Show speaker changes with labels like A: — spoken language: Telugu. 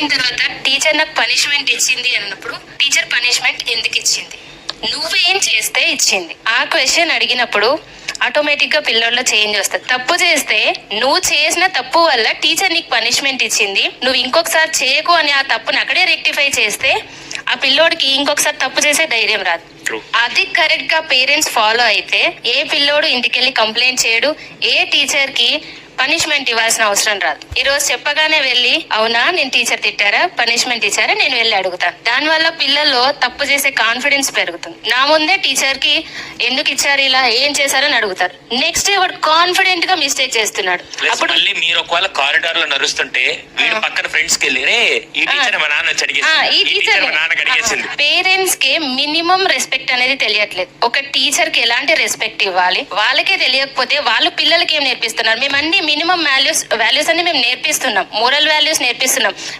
A: తర్వాత టీచర్ నాకు పనిష్మెంట్ ఇచ్చింది అన్నప్పుడు టీచర్ పనిష్మెంట్ ఎందుకు ఇచ్చింది, నువ్వేం చేస్తే ఇచ్చింది, ఆ క్వశ్చన్ అడిగినప్పుడు ఆటోమేటిక్ గా పిల్లోళ్ళలో చేంజ్ వస్తుంది. తప్పు చేస్తే నువ్వు చేసిన తప్పు వల్ల టీచర్ నీకు పనిష్మెంట్ ఇచ్చింది, నువ్వు ఇంకొకసారి చేయకు అని ఆ తప్పుని అక్కడే రెక్టిఫై చేస్తే ఆ పిల్లోడికి ఇంకొకసారి తప్పు చేసే ధైర్యం రాదు. అది కరెక్ట్ గా పేరెంట్స్ ఫాలో అయితే ఏ పిల్లోడు ఇంటికెళ్ళి కంప్లైంట్ చేయడు, ఏ టీచర్ కి పనిష్మెంట్ ఇవ్వాల్సిన అవసరం రాదు. ఈ రోజు చెప్పగానే వెళ్ళి అవునా నేను టీచర్ తిట్టారా పనిష్మెంట్ ఇచ్చారా నేను వెళ్ళి అడుగుతాను. దానివల్ల పిల్లల్లో తప్పు చేసే కాన్ఫిడెన్స్ పెరుగుతుంది. నా ముందే టీచర్ కి ఎందుకు ఇచ్చారు ఇలా ఏం చేశారని అడుగుతారు. నెక్స్ట్ డే వాడు కాన్ఫిడెంట్ గా మిస్టేక్ చేస్తున్నాడు.
B: అప్పుడు మీరు ఒకవేళ కారిడార్ లో నడుస్తుంటే వీడు పక్కన ఫ్రెండ్స్ కి వెళ్ళి ఈ టీచర్ మా నాన్న అడిగేసింది.
A: పేరెంట్స్ కి మినిమం రెస్పెక్ట్ అనేది తెలియట్లేదు. ఒక టీచర్ కి ఎలాంటి రెస్పెక్ట్ ఇవ్వాలి వాళ్ళకే తెలియకపోతే వాళ్ళు పిల్లలకి ఏం నేర్పిస్తున్నారు. మేము అన్ని మినిమం వాల్యూస్ అని మేము నేర్పిస్తున్నాం, మోరల్ వాల్యూస్ నేర్పిస్తున్నాం.